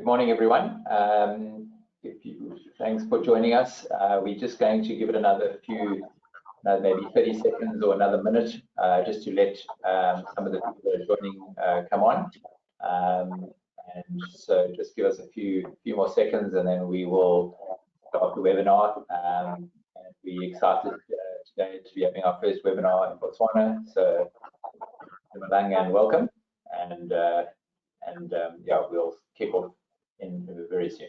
Good morning, everyone. Thanks for joining us. We're just going to give it another few, maybe 30 seconds or another minute, just to let some of the people that are joining come on. And so just give us a few more seconds, and then we will start the webinar. And we're excited today to be having our first webinar in Botswana. So, and welcome. And yeah, we'll kick off in very soon.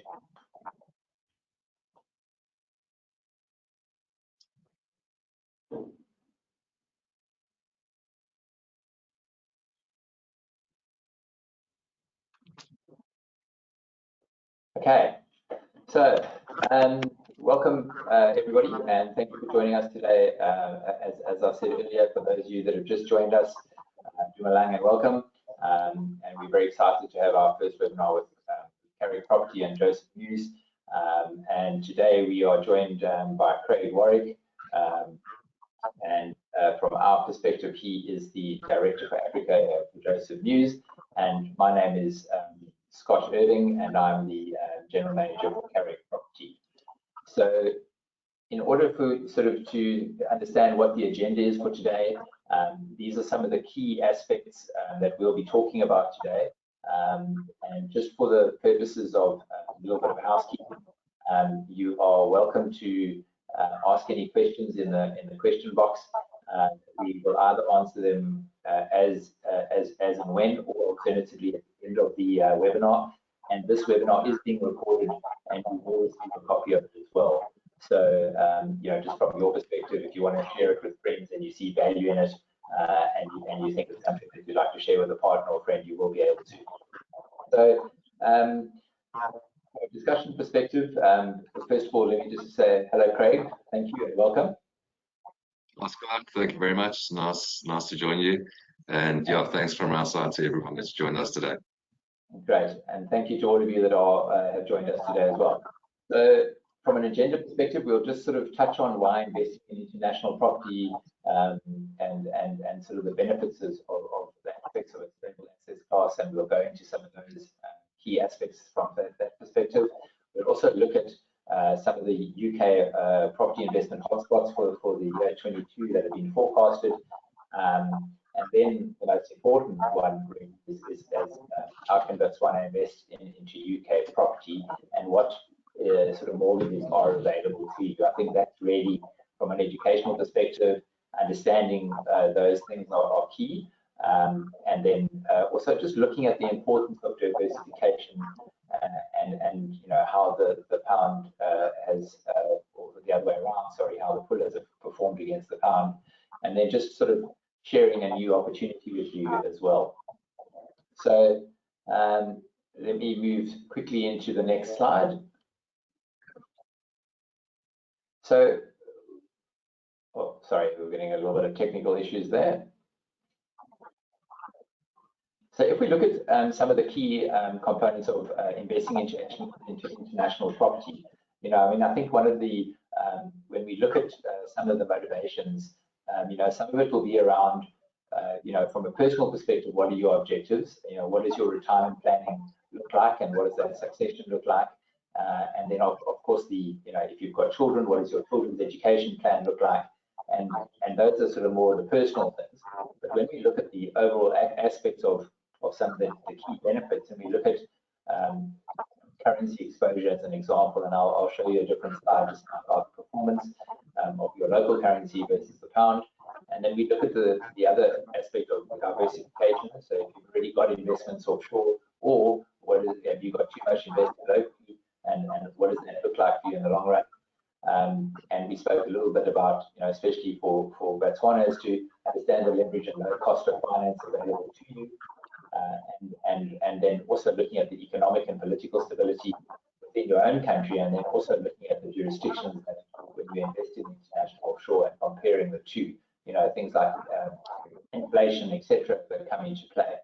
Okay, so welcome everybody, and thank you for joining us today. As I said earlier, for those of you that have just joined us, and welcome. And we're very excited to have our first webinar with Carrick Property and Joseph Mews. And today we are joined by Warwick. And from our perspective, he is the Director for Africa for Joseph Mews. And my name is Scott Irving, and I'm the General Manager for Carrick Property. So in order for to understand what the agenda is for today, these are some of the key aspects that we'll be talking about today. And just for the purposes of a little bit of housekeeping, you are welcome to ask any questions in the question box. We will either answer them as and when, or alternatively at the end of the webinar. And this webinar is being recorded, and you will receive a copy of it as well. So, you know, just from your perspective, if you want to share it with friends and you see value in it, and you think it's something that you'd like to share with a partner or friend, you will be able to. So, from a discussion perspective, first of all, let me just say hello, Craig. Thank you and welcome. Hi, Scott. Thank you very much. Nice to join you. And yeah, thanks from our side to everyone that's joined us today. Great, and thank you to all of you that are have joined us today as well. So, from an agenda perspective, we'll just sort of touch on why investing in international property and sort of the benefits of the aspects of its rental assets class, and we'll go into some of those key aspects from that perspective. We'll also look at some of the UK property investment hotspots for the year 22 that have been forecasted. And then the most important one is how can Batswana invest into UK property, and what sort of mortgages are available to you. I think that's really, from an educational perspective, understanding those things are key. And then also just looking at the importance of diversification and you know, how the pound has, or the other way around, sorry, how the Pulas have performed against the pound, and then just sort of sharing a new opportunity with you as well. So let me move quickly into the next slide. So, oh, sorry, we're getting a little bit of technical issues there. So if we look at some of the key components of investing into international property, you know, I mean, I think one of the, when we look at some of the motivations, you know, some of it will be around, you know, from a personal perspective, what are your objectives? You know, what does your retirement planning look like, and what does that succession look like? And then, of course, you know, if you've got children, what does your children's education plan look like? And those are sort of more of the personal things. But when we look at the overall aspects of some of the key benefits, and we look at currency exposure as an example, and I'll show you a different slide just about the performance of your local currency versus the pound. And then we look at the other aspect of diversification. So if you've already got investments offshore, or have you got too much invested locally, and what does that look like for you in the long run? And we spoke a little bit about, you know, especially for Batswana, is to understand the leverage and low cost of finance available to you. And then also looking at the economic and political stability within your own country, and then also looking at the jurisdictions that when you invest in international offshore, and comparing the two, you know, things like inflation, etc., that come into play.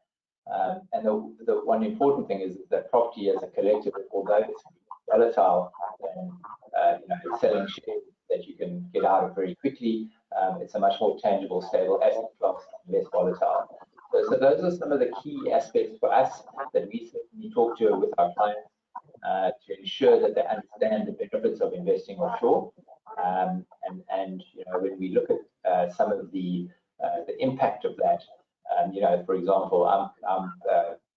And the one important thing is that property as a collective, although it's volatile, and you know, selling shares that you can get out of very quickly, it's a much more tangible, stable asset class, less volatile. So those are some of the key aspects for us that we certainly talk to with our clients, to ensure that they understand the benefits of investing offshore. And you know, when we look at some of the impact of that, you know, for example, I'm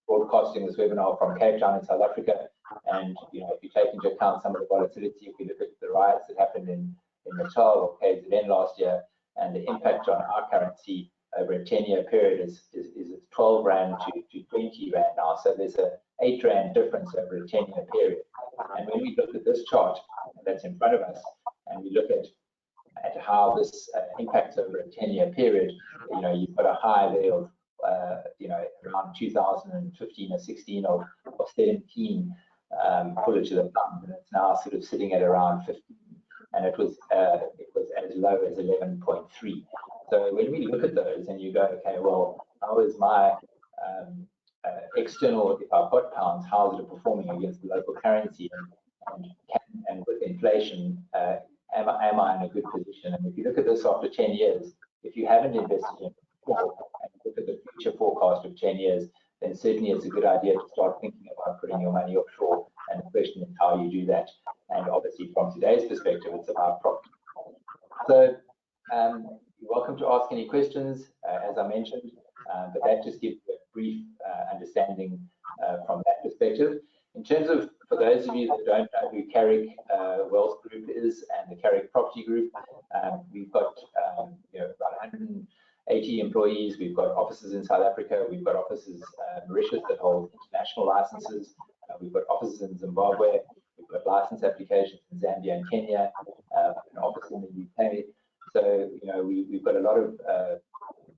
broadcasting this webinar from Cape Town in South Africa, and you know, if you take into account some of the volatility, if we look at the riots that happened in Natal or KZN last year, and the impact on our currency over a 10-year period is 12 Rand to 20 Rand now. So there's a 8 Rand difference over a 10-year period. And when we look at this chart that's in front of us, and we look at how this impacts over a 10-year period, you know, you've got a high there of, you know, around 2015 or 16 of 17 Pula to the thumb, and it's now sort of sitting at around 15, and it was as low as 11.3. So when we look at those and you go, okay, well, how is my external, if I've got pounds, how is it performing against the local currency, and with inflation, am I in a good position? And if you look at this after 10 years, if you haven't invested in it before and look at the future forecast of 10 years, then certainly it's a good idea to start thinking about putting your money offshore. And the question is how you do that. And obviously, from today's perspective, it's about profit. So you're welcome to ask any questions, as I mentioned, but that just gives you a brief understanding from that perspective. In terms of, for those of you that don't know who Carrick Wealth Group is and the Carrick Property Group, we've got you know, about 180 employees. We've got offices in South Africa. We've got offices in Mauritius that hold international licenses. We've got offices in Zimbabwe. We've got license applications in Zambia and Kenya, an office in the UK. So, you know, we've got a lot of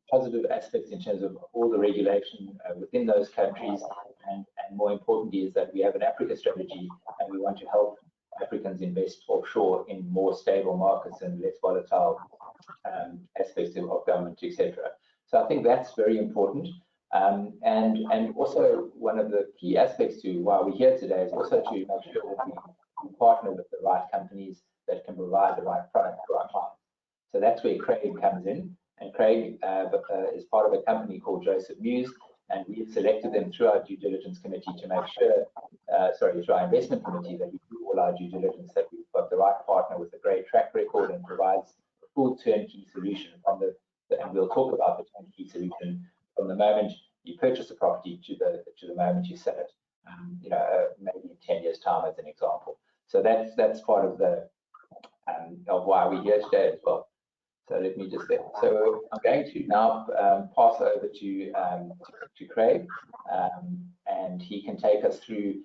positive aspects in terms of all the regulation within those countries, and more importantly is that we have an Africa strategy, and we want to help Africans invest offshore in more stable markets and less volatile aspects of government, etc. So I think that's very important. And also one of the key aspects to why we're here today is also to make sure that we partner with the right companies that can provide the right product to our clients. So that's where Craig comes in, and Craig is part of a company called Joseph Mews, and we've selected them through our due diligence committee to make sure, through our investment committee, that we do all our due diligence, that we've got the right partner with a great track record and provides a full turnkey solution from and we'll talk about the turnkey solution from the moment you purchase a property to the moment you sell it, you know, maybe in 10 years' time as an example. So that's part of the of why we're here today as well. So let me just so I'm going to now pass over to Craig, and he can take us through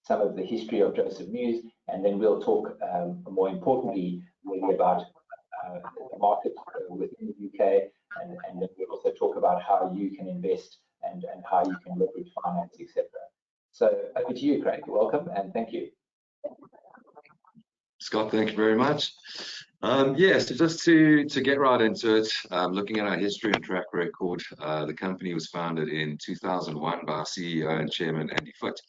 some of the history of Joseph Mews, and then we'll talk more importantly really about the market within the UK, and then we'll also talk about how you can invest and how you can leverage finance, etc. So over to you, Craig. Welcome and thank you. Scott, thank you very much. Yeah, so just to get right into it, looking at our history and track record, the company was founded in 2001 by our CEO and chairman, Andy Foote.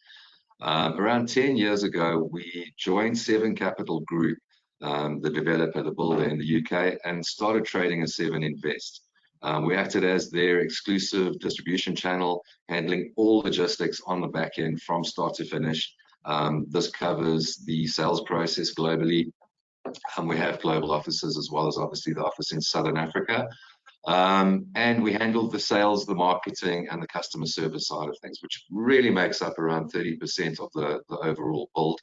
Around 10 years ago, we joined Seven Capital Group, the developer, the builder in the UK, and started trading as Seven Invest. We acted as their exclusive distribution channel, handling all logistics on the back end from start to finish. This covers the sales process globally. We have global offices as well as obviously the office in Southern Africa. And we handle the sales, the marketing, and the customer service side of things, which really makes up around 30% of the overall build.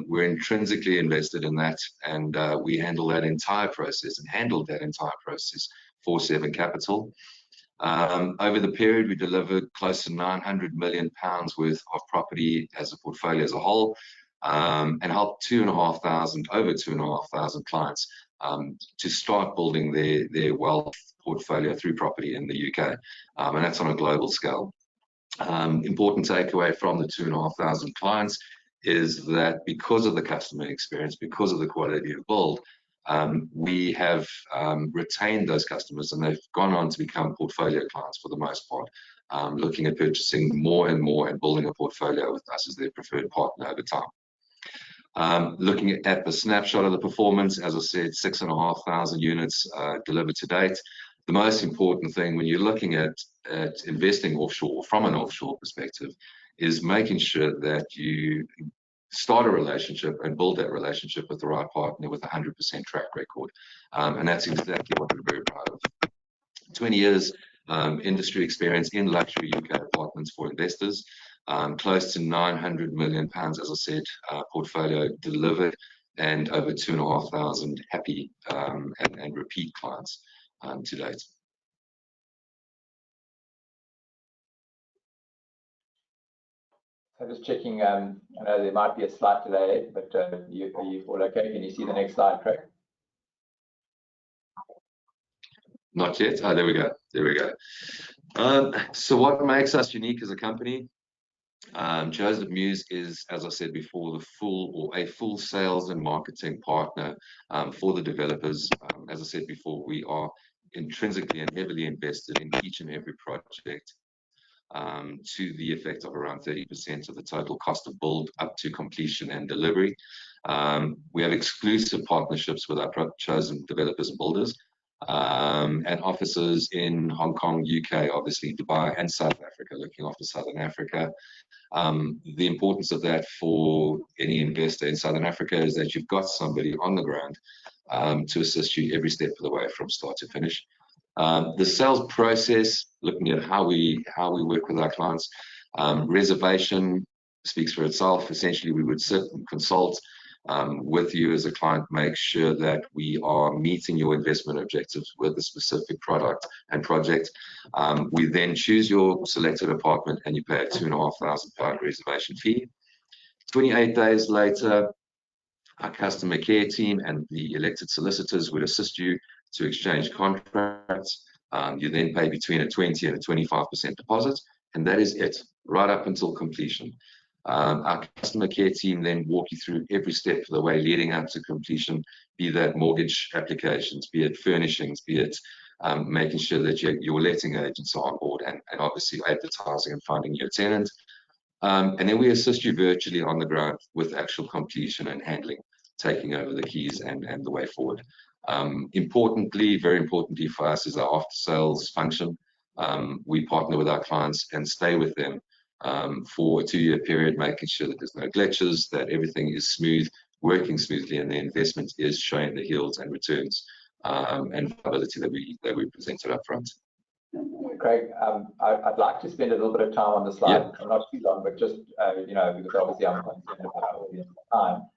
We're intrinsically invested in that, and we handled that entire process for Seven Capital. Over the period, we delivered close to £900 million worth of property as a portfolio as a whole, and helped over 2,500 clients to start building their wealth portfolio through property in the UK, and that's on a global scale. Important takeaway from the 2,500 clients is that because of the customer experience, because of the quality of build, we have retained those customers, and they've gone on to become portfolio clients for the most part, looking at purchasing more and more and building a portfolio with us as their preferred partner over time. Looking at the snapshot of the performance, as I said, 6,500 units delivered to date. The most important thing when you're looking at investing offshore from an offshore perspective is making sure that you start a relationship and build that relationship with the right partner with a 100% track record. And that's exactly what we're very proud of. 20 years industry experience in luxury UK apartments for investors, close to £900 million, as I said, portfolio delivered, and over 2,500 happy and repeat clients to date. So just checking, I know there might be a slight delay, but are you all okay? Can you see the next slide, Craig? Not yet. Oh, there we go. There we go. So what makes us unique as a company? Joseph Mews is, as I said before, a full sales and marketing partner for the developers. As I said before, we are intrinsically and heavily invested in each and every project, to the effect of around 30% of the total cost of build up to completion and delivery. We have exclusive partnerships with our chosen developers and builders, and offices in Hong Kong, UK, obviously Dubai, and South Africa, looking after Southern Africa. The importance of that for any investor in Southern Africa is that you've got somebody on the ground to assist you every step of the way from start to finish. The sales process, looking at how we work with our clients, reservation speaks for itself. Essentially, we would sit and consult with you as a client, make sure that we are meeting your investment objectives with a specific product and project. We then choose your selected apartment and you pay a £2,500 reservation fee. 28 days later, our customer care team and the elected solicitors would assist you to exchange contracts. You then pay between a 20 and a 25% deposit, and that is it, right up until completion. Our customer care team then walk you through every step of the way leading up to completion, be that mortgage applications, be it furnishings, be it making sure that your letting agents are on board, and obviously advertising and finding your tenant. And then we assist you virtually on the ground with actual completion and handling, taking over the keys and the way forward. Importantly, very importantly for us, is our after sales function. We partner with our clients and stay with them for a 2-year period, making sure that there's no glitches, that everything is smooth, working smoothly, and the investment is showing the yields and returns and viability that we presented up front. Craig, I'd like to spend a little bit of time on the slide. Yeah. Not too long, but just because obviously I'm concerned about our audience time.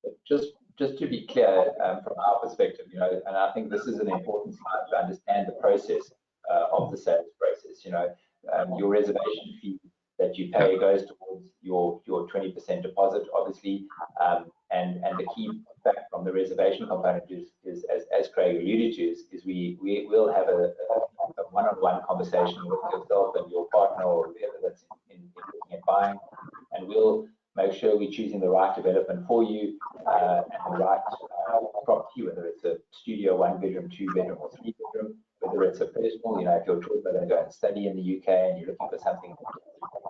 But just to be clear, from our perspective, and I think this is an important slide to understand the process of the sales process. Your reservation fee that you pay goes towards your 20% deposit, obviously, and the key fact from the reservation component is as Craig alluded to, is we will have a one-on-one conversation with yourself and your partner or whoever that's in looking at buying, and we'll make sure we're choosing the right development for you and the right property, whether it's a studio, 1-bedroom, 2-bedroom, or 3-bedroom, whether it's a personal, if you're talking about going to study in the UK and you're looking for something in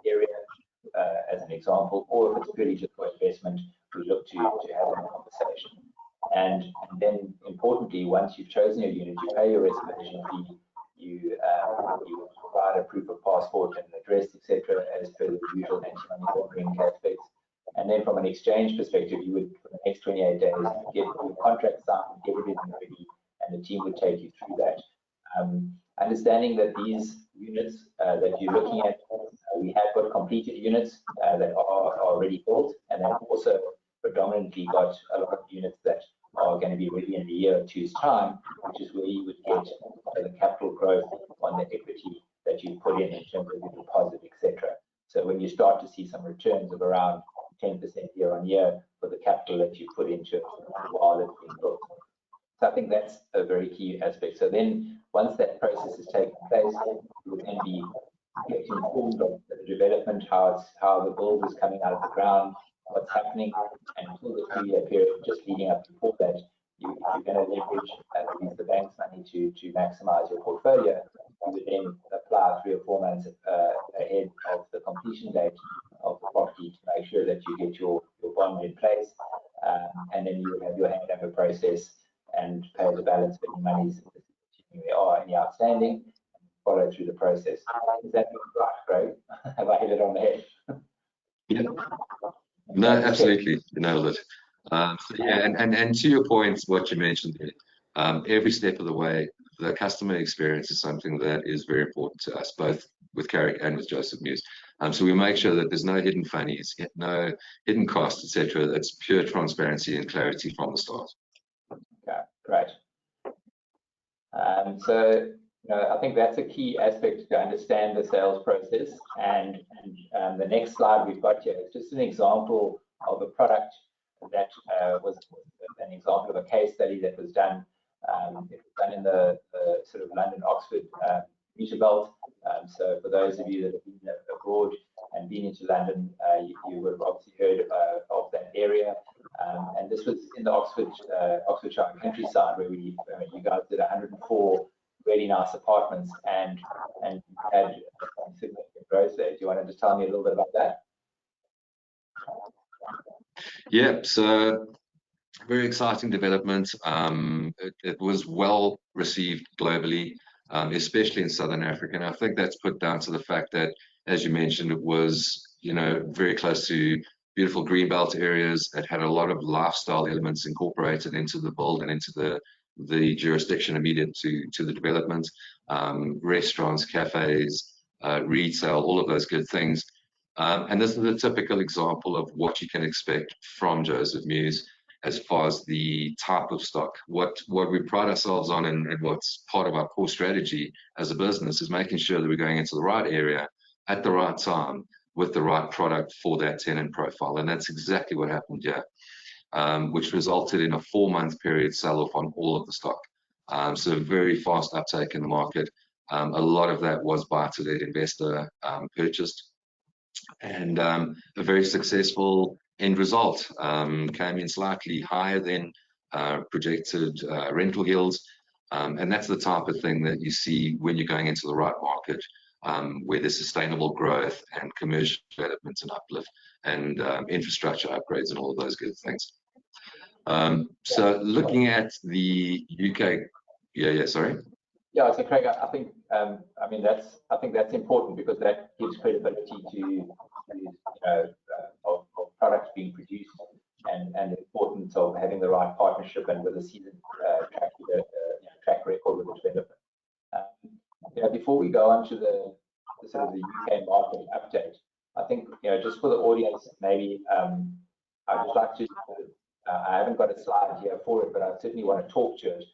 the area, as an example, or if it's purely just for investment, we look to have that conversation. And then, importantly, once you've chosen your unit, you pay your reservation fee, you provide a proof of passport and address, etc., as per the usual anti-money laundering aspects. And then, from an exchange perspective, you would, for the next 28 days, get your contract signed, get everything ready, and the team would take you through that. Understanding that these units that you're looking at, we have got completed units that are already built, and then also predominantly got a lot of units that are going to be ready in a year or two's time, which is where you would get the capital growth on the equity that you put in terms of your deposit, etc. So when you start to see some returns of around 10% year on year for the capital that you put into it while it's being built. So I think that's a very key aspect. So then once that process has taken place, you will then be informed of the development, how the build is coming out of the ground, what's happening, and until the 3-year period just leading up before that, you're going to leverage use the bank's money to maximize your portfolio. You would then apply 3 or 4 months ahead of the completion date of the property to make sure that you get your bond in place, and then you would have your handover process and pay the balance of any monies that are any outstanding, follow way through the process. Is that right, Craig? Have I hit it on the head? Yeah. No, absolutely, you nailed it. So yeah, and to your point, what you mentioned there, every step of the way, the customer experience is something that is very important to us, both with Carrick and with Joseph Mews. So we make sure that there's no hidden funnies, no hidden costs, etc. It's pure transparency and clarity from the start. Okay, great. So I think that's a key aspect to understand the sales process. And the next slide we've got here is just an example of a product that was an example of a case study that was done. It was done in the sort of London-Oxford commuter belt. So for those of you that have been abroad and been into London, you would have obviously heard of that area. And this was in the Oxfordshire countryside, where you guys did 104 really nice apartments and had significant growth there. Do you want to just tell me a little bit about that? Yeah, so very exciting development. It was well received globally, especially in Southern Africa. And I think that's put down to the fact that, as you mentioned, it was, very close to beautiful greenbelt areas. It had a lot of lifestyle elements incorporated into the build and into the jurisdiction immediate to the development. Restaurants, cafes, retail, all of those good things. And this is a typical example of what you can expect from Joseph Mews as far as the type of stock. What we pride ourselves on, and what's part of our core strategy as a business, is making sure that we're going into the right area at the right time with the right product for that tenant profile. And that's exactly what happened here, which resulted in a 4-month period sell-off on all of the stock. So very fast uptake in the market. A lot of that was buy-to-let investor purchased. And a very successful end result. Came in slightly higher than projected rental yields. And that's the type of thing that you see when you're going into the right market, where there's sustainable growth and commercial development and uplift and infrastructure upgrades and all of those good things. So looking at the UK, sorry. Yeah, so Craig, I think that's important, because that gives credibility to of products being produced, and the importance of having the right partnership and with a seasoned track record with the development. Before we go on to the sort of the UK market update, I think just for the audience, maybe I'd just like to. I haven't got a slide here for it, but I certainly want to talk to it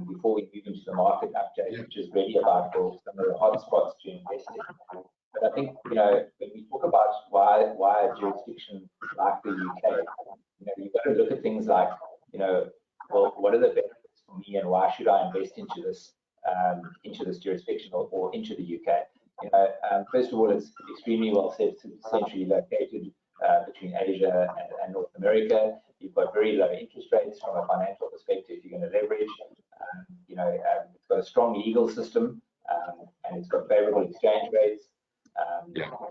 before we move into the market update, which is really about some of the hotspots to invest in. But I think when we talk about why a jurisdiction like the UK, you've got to look at things like well, what are the benefits for me, and why should I invest into this jurisdiction or into the UK? First of all, it's extremely well centrally located between Asia and North America. You've got very low interest rates from a financial perspective. You're going to leverage. It's got a strong legal system, and it's got favorable exchange rates.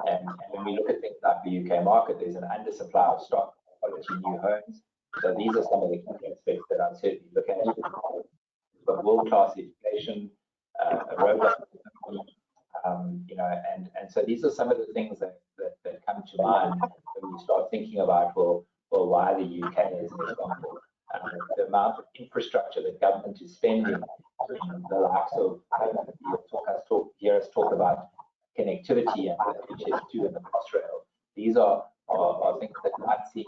And when we look at things like the UK market, there's an undersupply of stock, quality new homes. So these are some of the key aspects that I'd certainly look at. We've got world-class education, a robust economy, and so these are some of the things that come to mind when you start thinking about, well, why the UK is an example. The amount of infrastructure that government is spending, the likes of, you'll hear us talk about connectivity and HS2 and the Crossrail. These are things that might seem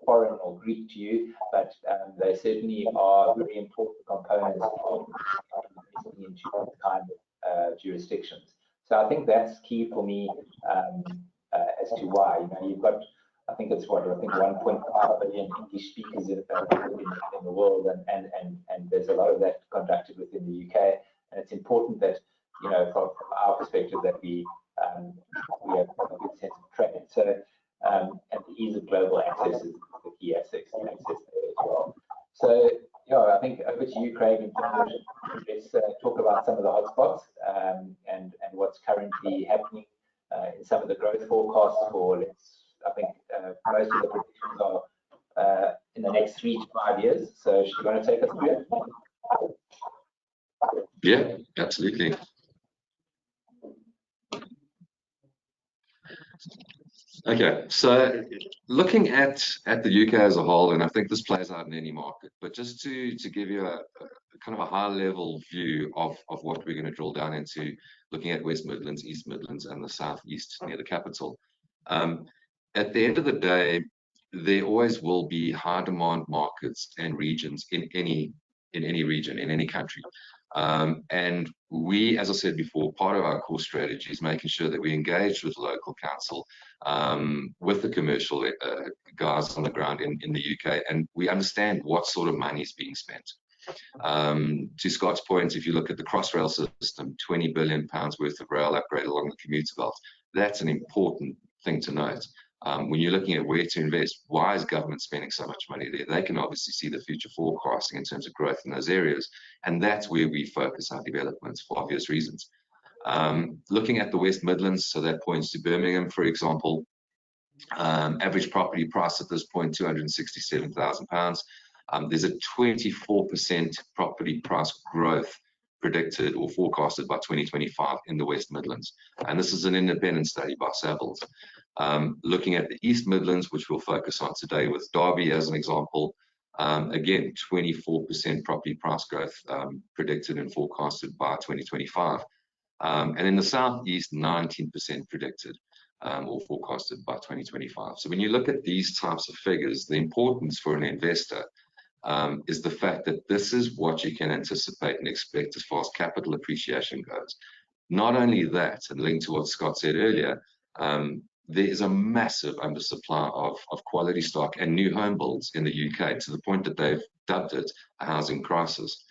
foreign or Greek to you, but they certainly are very important components of investing into this kind of jurisdictions. So I think that's key for me as to why. You've got, I think 1.5 billion English speakers in the world, and there's a lot of that conducted within the UK. And it's important that from our perspective that we have a good sense of trade. So and the ease of global access is the key access there as well. So I think over to you, Craig. Let's talk about some of the hotspots and what's currently happening in some of the growth forecasts for I think most of the predictions are in the next 3 to 5 years. So do you want to take us through it? Yeah, absolutely. Okay, so looking at the UK as a whole, and I think this plays out in any market, but just to give you a kind of a high level view of what we're going to drill down into, looking at West Midlands, East Midlands, and the Southeast near the capital. At the end of the day, there always will be high demand markets and regions in any region, in any country. And we, as I said before, part of our core strategy is making sure that we engage with local council, with the commercial guys on the ground in the UK, and we understand what sort of money is being spent. To Scott's point, if you look at the Crossrail system, £20 billion worth of rail upgrade along the commuter belt, that's an important thing to note. When you're looking at where to invest, why is government spending so much money there? They can obviously see the future forecasting in terms of growth in those areas, and that's where we focus our developments for obvious reasons. Looking at the West Midlands, so that points to Birmingham, for example, average property price at this point, £267,000. There's a 24% property price growth predicted or forecasted by 2025 in the West Midlands. And this is an independent study by Savills. Looking at the East Midlands, which we'll focus on today with Derby as an example, again, 24% property price growth predicted and forecasted by 2025. And in the Southeast, 19% predicted or forecasted by 2025. So when you look at these types of figures, the importance for an investor is the fact that this is what you can anticipate and expect as far as capital appreciation goes. Not only that, and linked to what Scott said earlier, there is a massive undersupply of quality stock and new home builds in the UK, to the point that they've dubbed it a housing crisis.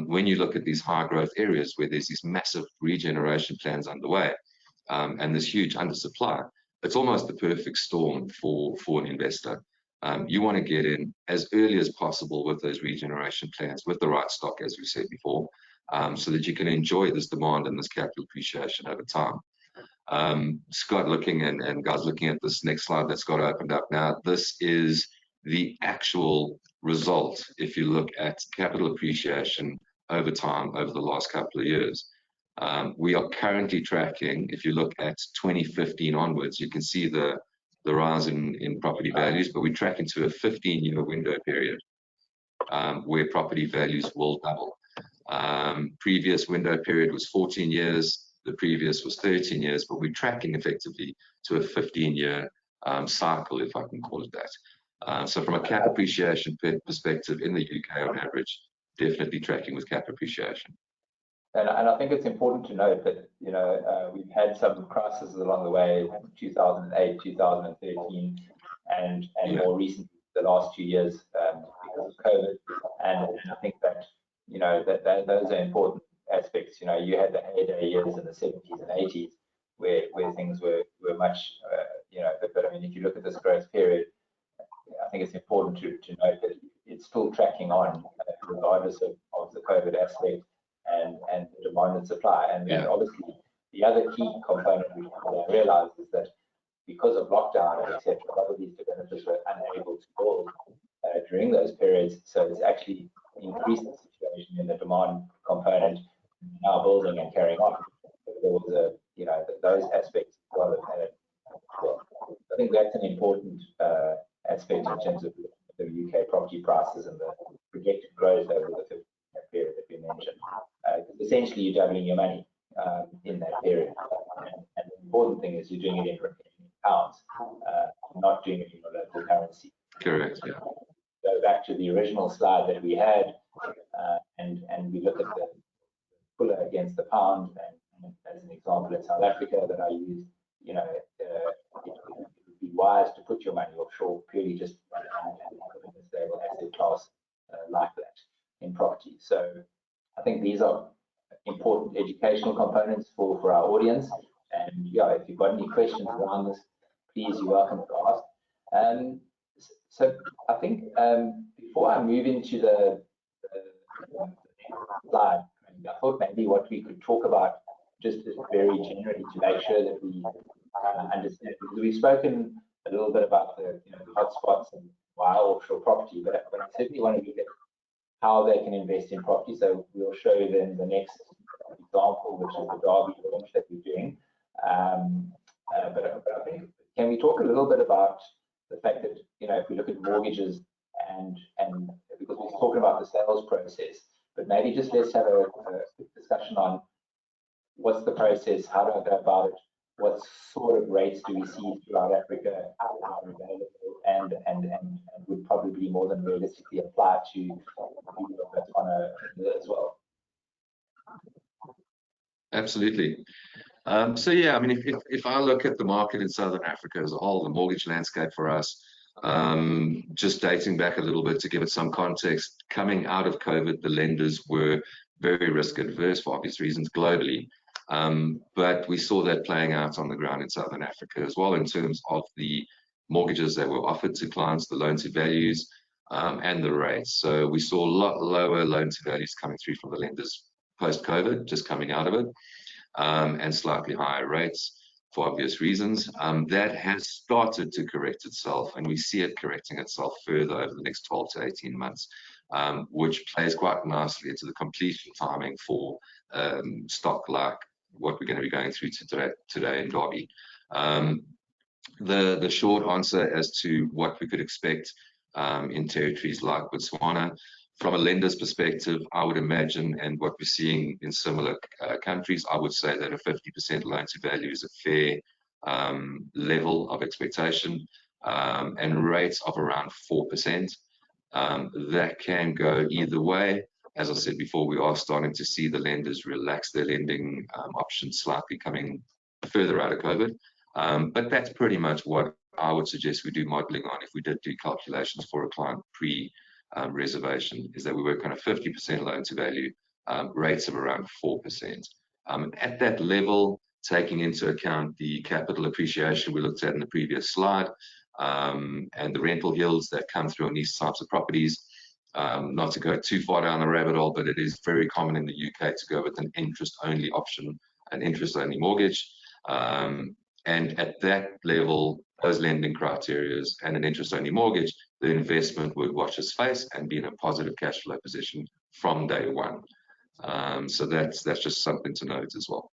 When you look at these high growth areas where there's these massive regeneration plans underway, and this huge undersupply, it's almost the perfect storm for an investor. You want to get in as early as possible with those regeneration plans, with the right stock, as we said before, so that you can enjoy this demand and this capital appreciation over time. Scott looking and guys looking at this next slide that Scott opened up now, this is the actual result if you look at capital appreciation over time over the last couple of years. We are currently tracking, if you look at 2015 onwards, you can see the rise in property values, but we track into a 15-year window period where property values will double. Previous window period was 14 years, the previous was 13 years, but we're tracking effectively to a 15-year cycle, if I can call it that. So from a cap appreciation perspective in the UK on average, definitely tracking with cap appreciation. And I think it's important to note that, you know, we've had some crises along the way, 2008, 2013, and more recently, the last 2 years because of COVID. And I think that, you know, that those are important aspects. You know, you had the heyday years in the 70s and 80s where things were much, you know, but I mean, if you look at this growth period, I think it's important to note that it's still tracking on regardless of the COVID aspect and the demand and supply. And obviously, the other key component we realize is that because of lockdown and etc., a lot of these developers were unable to build during those periods. So it's actually increased the situation in the demand component now building and carrying on. But there was a, you know, those aspects as well. I think that's an important aspect in terms of the UK property prices and the projected growth over the 15-year period that we mentioned. Essentially, you're doubling your money in that period. And the important thing is you're doing it in pounds, not doing it in your local currency. Correct. Yeah. Go back to the original slide that we had, and we look at the Pula against the pound, and as an example in South Africa that I used, you know, it would be wise to put your money offshore purely just in a stable asset class like that in property. So I think these are important educational components for our audience. And yeah, if you've got any questions around this, please, you're welcome to ask. So I think before I move into the slide, I thought maybe what we could talk about just very generally to make sure that we understand, because we've spoken a little bit about the, you know, the hotspots and why offshore property, but I certainly want to look at how they can invest in property. So we'll show you then the next example, which is the Derby launch that we're doing. But I think we talk a little bit about the fact that, if we look at mortgages and because we're talking about the sales process, but maybe just let's have a quick discussion on what's the process, how do I go about it, what sort of rates do we see throughout Africa are available, and would probably more than realistically apply to Botswana as well. Absolutely. So yeah, I mean, if I look at the market in Southern Africa as a whole, the mortgage landscape for us, just dating back a little bit to give it some context, coming out of COVID, the lenders were very risk adverse for obvious reasons globally. But we saw that playing out on the ground in Southern Africa as well in terms of the mortgages that were offered to clients, the loan to values, and the rates. So we saw a lot lower loan to values coming through from the lenders post-COVID, just coming out of it, and slightly higher rates for obvious reasons. That has started to correct itself, and we see it correcting itself further over the next 12 to 18 months, which plays quite nicely into the completion timing for stock like what we're going to be going through today in Derby. The short answer as to what we could expect in territories like Botswana, from a lender's perspective, I would imagine, and what we're seeing in similar countries, I would say that a 50% loan to value is a fair level of expectation, and rates of around 4%. That can go either way. As I said before, we are starting to see the lenders relax their lending options slightly coming further out of COVID. But that's pretty much what I would suggest we do modeling on if we did do calculations for a client pre-reservation, is that we work on a 50% loan to value, rates of around 4%. At that level, taking into account the capital appreciation we looked at in the previous slide, and the rental yields that come through on these types of properties, not to go too far down the rabbit hole, but it is very common in the UK to go with an interest-only option, an interest-only mortgage. And at that level, those lending criteria and an interest-only mortgage, the investment would wash its face and be in a positive cash flow position from day one. So that's just something to note as well.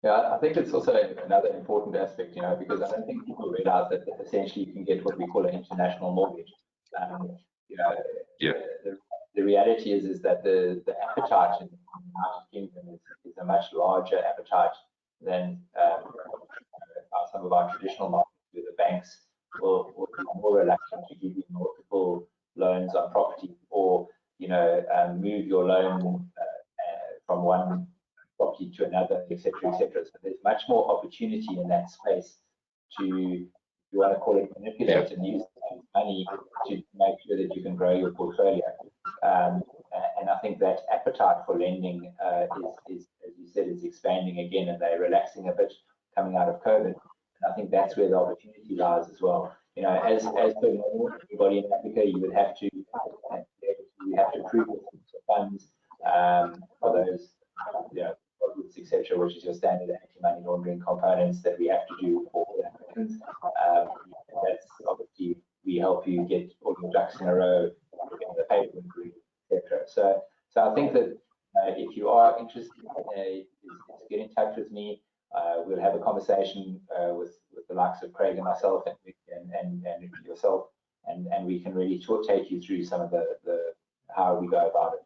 Yeah, I think it's also another important aspect, because I don't think people realize that essentially you can get what we call an international mortgage. Yeah. The reality is that the appetite in the United Kingdom is a much larger appetite than some of our traditional markets, where the banks will be more reluctant to give you multiple loans on property, or move your loan from one property to another, etc., etc. So there's much more opportunity in that space to, if you want to call it, manipulate and use money to make sure that you can grow your portfolio. And I think that appetite for lending is, as you said, is expanding again, and they're relaxing a bit coming out of COVID. And I think that's where the opportunity lies as well. As per normal, everybody in Africa, you would have to prove your funds for those, deposits, etc., which is your standard anti-money laundering components that we have to do for all Africans. That's obviously, we help you get all your ducks in a row, getting the paperwork, etc. So I think that if you are interested, get in touch with me. We'll have a conversation with the likes of Craig and myself and yourself, and we can really take you through some of the how we go about it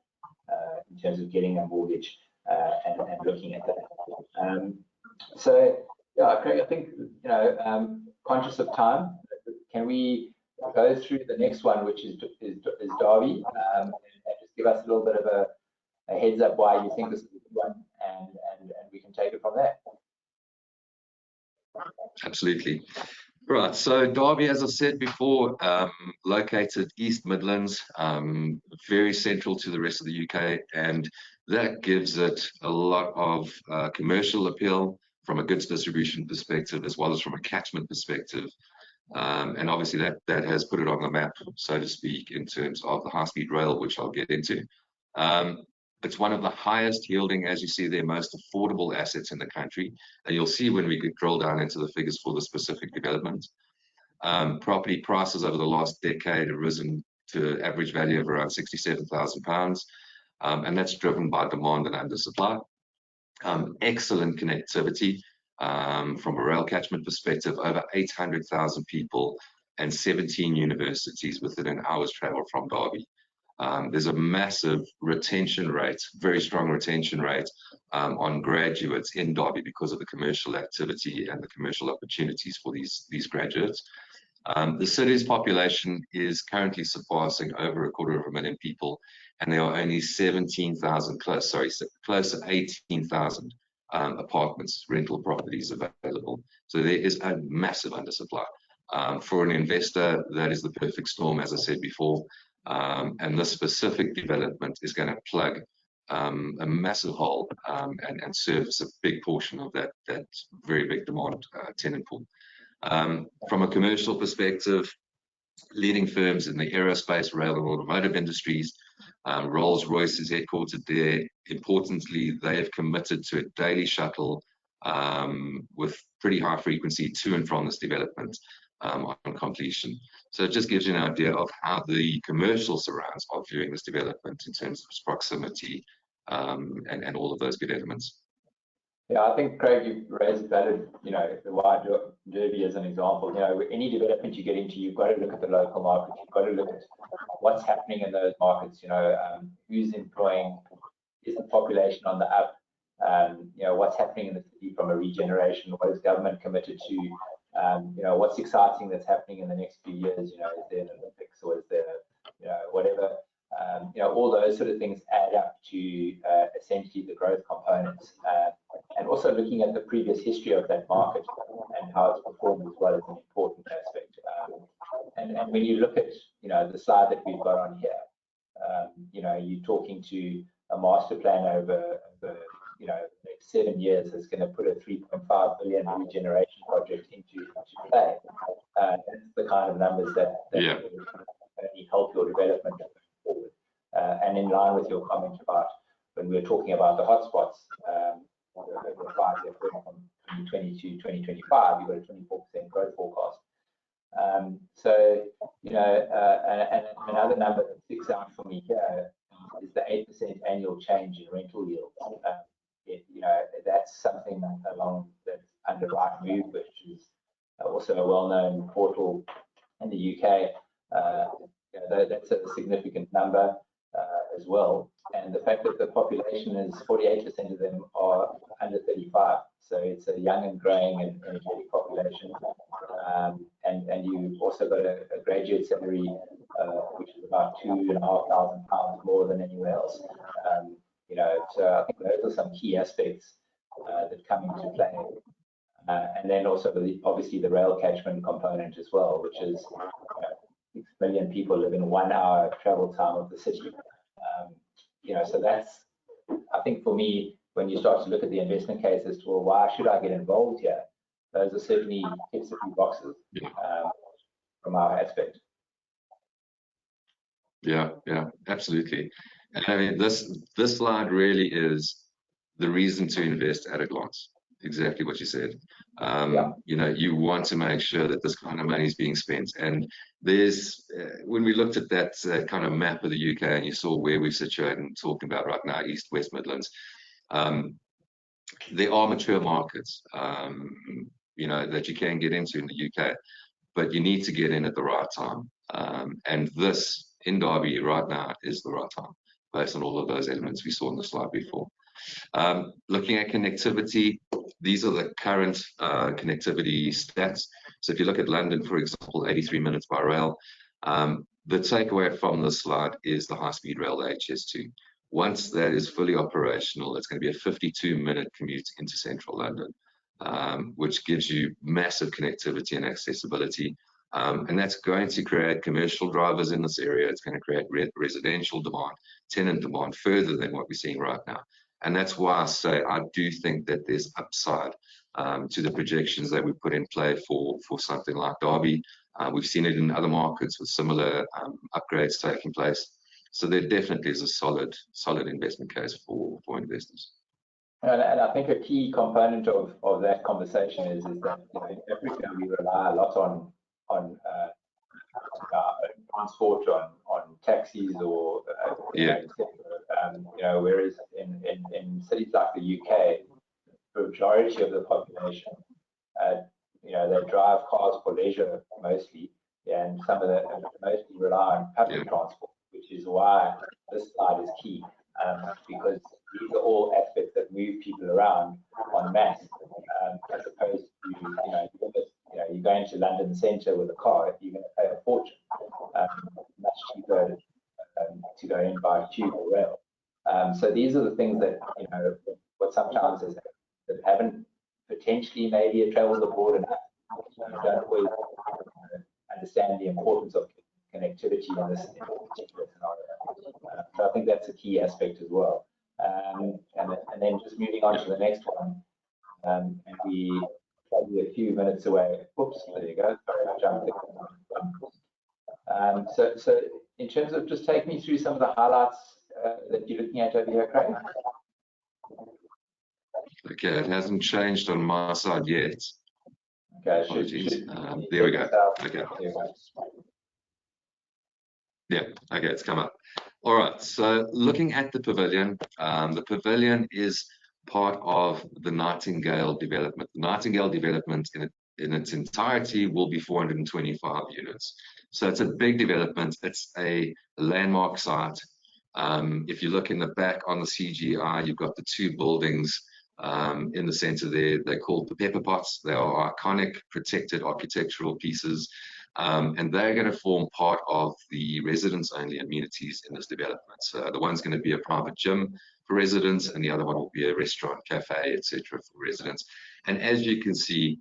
in terms of getting a mortgage and looking at that. So yeah, Craig, I think conscious of time, can we go through the next one, which is Derby, and just give us a little bit of a heads up why you think this is a good one, and we can take it from there. Absolutely. Right, so Derby, as I said before, located East Midlands, very central to the rest of the UK, and that gives it a lot of commercial appeal from a goods distribution perspective, as well as from a catchment perspective. And obviously that has put it on the map, so to speak, in terms of the high-speed rail, which I'll get into. It's one of the highest yielding, as you see there, most affordable assets in the country. And you'll see when we drill down into the figures for the specific development. Property prices over the last decade have risen to average value of around £67,000. And that's driven by demand and undersupply. Excellent connectivity. From a rail catchment perspective, over 800,000 people and 17 universities within an hour's travel from Derby. There's a massive retention rate, very strong retention rate on graduates in Derby because of the commercial activity and the commercial opportunities for these graduates. The city's population is currently surpassing over 250,000 people, and there are only 17,000, close to 18,000 apartments, rental properties available. So there is a massive undersupply. For an investor, that is the perfect storm, as I said before. And this specific development is going to plug a massive hole and service a big portion of that very big demand tenant pool. From a commercial perspective, leading firms in the aerospace, rail, and automotive industries, Rolls-Royce is headquartered there. Importantly, they have committed to a daily shuttle with pretty high frequency to and from this development on completion. So it just gives you an idea of how the commercial surrounds are viewing this development in terms of its proximity and all of those good elements. Yeah, I think, Craig, you've raised valid, the wide Derby as an example. Any development you get into, you've got to look at the local market. You've got to look at what's happening in those markets. Who's employing, is the population on the up? What's happening in the city from a regeneration? What is government committed to? What's exciting that's happening in the next few years? Is there an Olympics, or is there, whatever? All those sort of things add up to essentially the growth components. And also looking at the previous history of that market and how it's performed as well is an important aspect. And when you look at, the slide that we've got on here, you're talking to a master plan over next 7 years that's going to put a 3.5 billion regeneration project into play. That's the kind of numbers that only help your development forward. And in line with your comment about when we were talking about the hotspots, over a 5-year period from 2020 to 2025, you've got a 24% growth forecast. So, and another number that sticks out for me here is the 8% annual change in rental yields. That's something along that's under Mews, which is also a well-known portal in the UK. That's a significant number as well. And the fact that the population is 48% of them are under 35. So it's a young and growing and energetic population. And you've also got a graduate salary, which is about £2,500 more than anywhere else. So I think those are some key aspects that come into play. And then also obviously the rail catchment component as well, which is 6 million people live in 1 hour travel time of the city. So that's, I think for me, when you start to look at the investment case as to, well, why should I get involved here? Those are certainly ticks a few boxes from our aspect. Yeah, absolutely. And I mean, this slide really is the reason to invest at a glance. Exactly what you said. You want to make sure that this kind of money is being spent. And there's, when we looked at that kind of map of the UK and you saw where we're situated and talking about right now, East, West Midlands, there are mature markets, that you can get into in the UK, but you need to get in at the right time. And this in Derby right now is the right time, based on all of those elements we saw in the slide before. Looking at connectivity, these are the current connectivity stats. So if you look at London, for example, 83 minutes by rail. The takeaway from this slide is the high-speed rail, the HS2. Once that is fully operational, it's going to be a 52-minute commute into central London, which gives you massive connectivity and accessibility. And that's going to create commercial drivers in this area. It's going to create residential demand, tenant demand further than what we're seeing right now. And that's why I say I do think that there's upside to the projections that we put in play for something like Derby. We've seen it in other markets with similar upgrades taking place. So there definitely is a solid investment case for investors. And I think a key component of that conversation is that in Africa we rely a lot on transport, on taxis or whereas in cities like the UK, majority of the population, you know, they drive cars for leisure mostly, and some of them mostly rely on public transport, which is why this slide is key, because these are all aspects that move people around en masse, as opposed to, you know, you're going to London Centre with a car, you're going to pay a fortune. Much cheaper to go in by tube or rail. So these are the things that, you know, what sometimes is that haven't potentially maybe travelled abroad enough, don't always understand the importance of connectivity in this particular scenario. So I think that's a key aspect as well. And then just moving on to the next one, and we probably a few minutes away. Oops, there you go. Sorry, I jumped there. So in terms of just take me through some of the highlights that you're looking at over here, Craig. Okay, it hasn't changed on my side yet. Okay, there we go. Okay. Yeah, okay, it's come up. All right, so looking at the pavilion is part of the Nightingale development. The Nightingale development in its entirety will be 425 units. So it's a big development. It's a landmark site. If you look in the back on the CGI, you've got the two buildings in the center there. They're called the pepper pots. They are iconic, protected architectural pieces, and they're going to form part of the residents-only amenities in this development. So the one's going to be a private gym for residents, and the other one will be a restaurant, cafe, etc. for residents. And as you can see,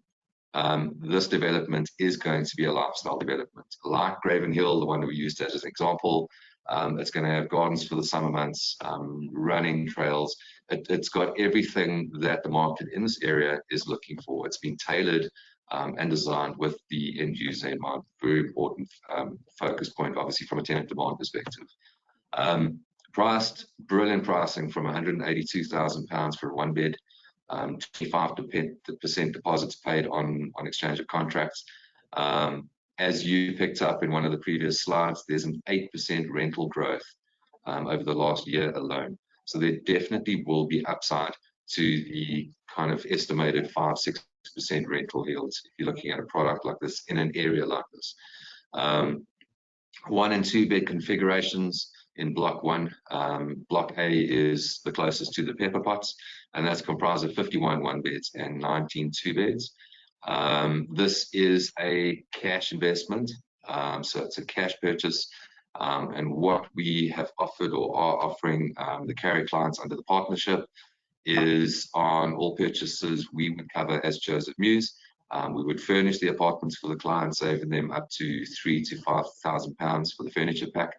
this development is going to be a lifestyle development. Like Graven Hill, the one we used as an example, it's going to have gardens for the summer months, running trails. It's got everything that the market in this area is looking for. It's been tailored and designed with the end user in mind. Very important focus point, obviously, from a tenant demand perspective. Priced, brilliant pricing from £182,000 for a one bed. 25% deposits paid on exchange of contracts. As you picked up in one of the previous slides, there's an 8% rental growth over the last year alone. So there definitely will be upside to the kind of estimated 5-6% rental yields if you're looking at a product like this in an area like this. 1 and 2 bed configurations in block 1. Block A is the closest to the pepper pots, and that's comprised of 51 one beds and 19 two beds. This is a cash investment, so it's a cash purchase, and what we have offered or are offering the Carrick clients under the partnership is on all purchases we would cover as Joseph Mews. We would furnish the apartments for the client, saving them up to £3,000 to £5,000 for the furniture pack.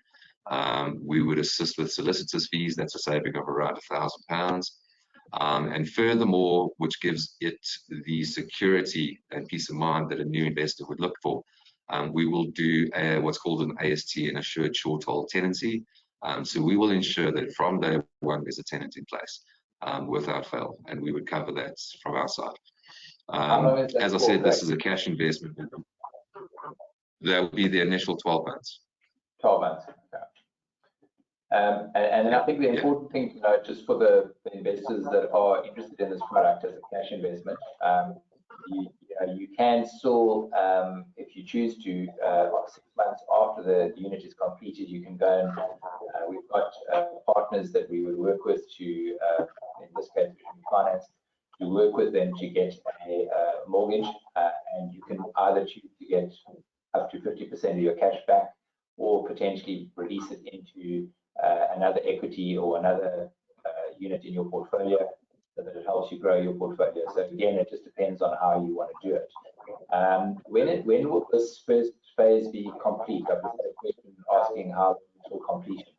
We would assist with solicitors' fees. That's a saving of around £1,000. And furthermore, which gives it the security and peace of mind that a new investor would look for, we will do what's called an AST, an assured short hold tenancy. So we will ensure that from day one there's a tenant in place without fail, and we would cover that from our side. As I said, this is a cash investment. That will be the initial 12 months. 12 months. Okay. And then I think the important thing to note, just for the investors that are interested in this product as a cash investment, you can still, if you choose to, 6 months after the unit is completed, you can go and we've got partners that we would work with to, in this case, finance, to work with them to get a mortgage, and you can either choose to get up to 50% of your cash back, or potentially release it into another equity or another unit in your portfolio, so that it helps you grow your portfolio. So again, it just depends on how you want to do it. When will this first phase be complete? I've got a question asking how until completion.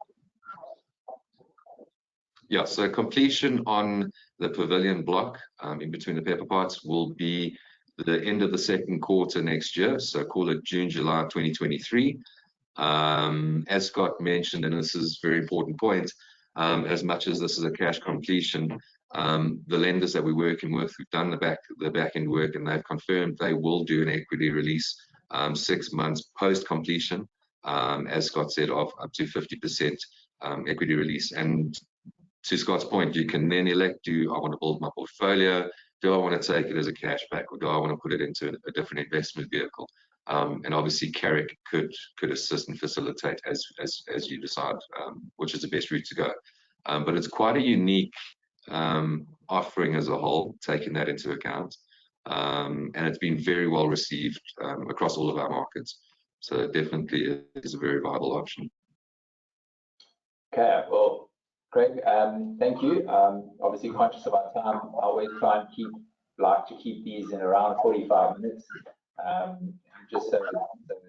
Yeah, so completion on the pavilion block in between the pepper pots will be the end of the second quarter next year, so call it June, July 2023. As Scott mentioned, and this is a very important point, as much as this is a cash completion, the lenders that we're working with, we've done the back end work, and they've confirmed they will do an equity release 6 months post completion, as Scott said, of up to 50% equity release. And to Scott's point, you can then elect, I want to build my portfolio, do I want to take it as a cashback, or do I want to put it into a different investment vehicle? And obviously Carrick could assist and facilitate as you decide which is the best route to go. But it's quite a unique offering as a whole, taking that into account. And it's been very well received across all of our markets. So it definitely is a very viable option. Okay, well, Craig, thank you. Obviously conscious of our time, I always try and like to keep these in around 45 minutes, just so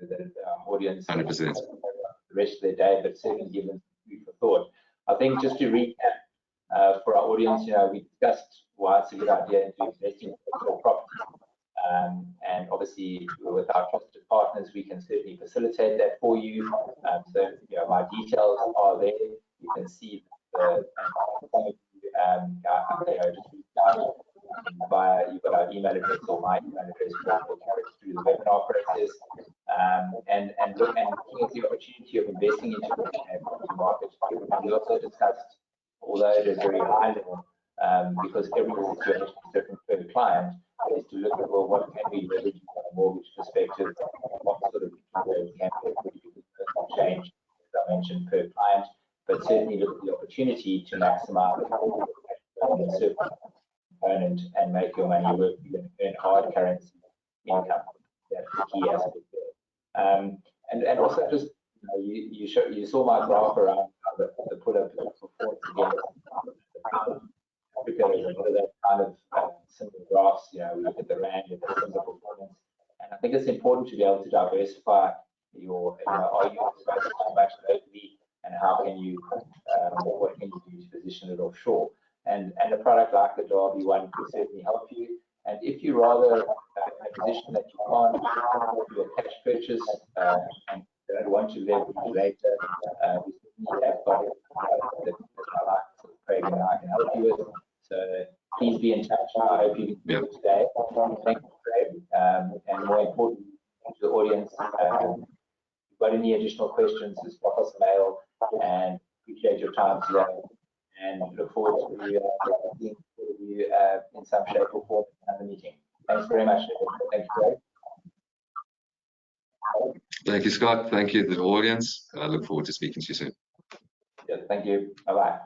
that our audience 100%. The rest of their day, but certainly give them food for thought. I think just to recap for our audience, we discussed why it's a good idea to invest in property. And obviously, with our trusted partners, we can certainly facilitate that for you. So, my details are there. You can see some of you, just reach out via, you've got our email address or my email address, we'll carry it through the webinar process. And looking at the opportunity of investing into the property market. We also discussed, although it is very high level, because every situation is different per client, is to look at, well, what can we leverage from a mortgage perspective, what sort of ways can we change, as I mentioned, per client, but certainly look at the opportunity to maximize a certain component and make your money work. You're going to earn hard currency income. That's the key aspect there. And also just, you saw my graph around how the Pula performance against Africa is a lot of that kind of similar graphs. We look at the rand and the similar performance, and I think it's important to be able to diversify your, are you exposed too much locally, and how can you, what can you do to position it offshore? And a product like the Derby one could certainly help you. And if you rather in a position that you can't do a cash purchase and don't want to leverage later, we certainly have got it that I like Craig and I can help you with. So please be in touch. I hope you can do it today. Thank you, Craig. And more importantly, to the audience, if you've got any additional questions, just drop us a mail, and appreciate your time today. And look forward to seeing you in some shape or form at the meeting. Thanks very much. Thank you, Craig. Thank you, Scott. Thank you to the audience. I look forward to speaking to you soon. Yeah, thank you. Bye-bye.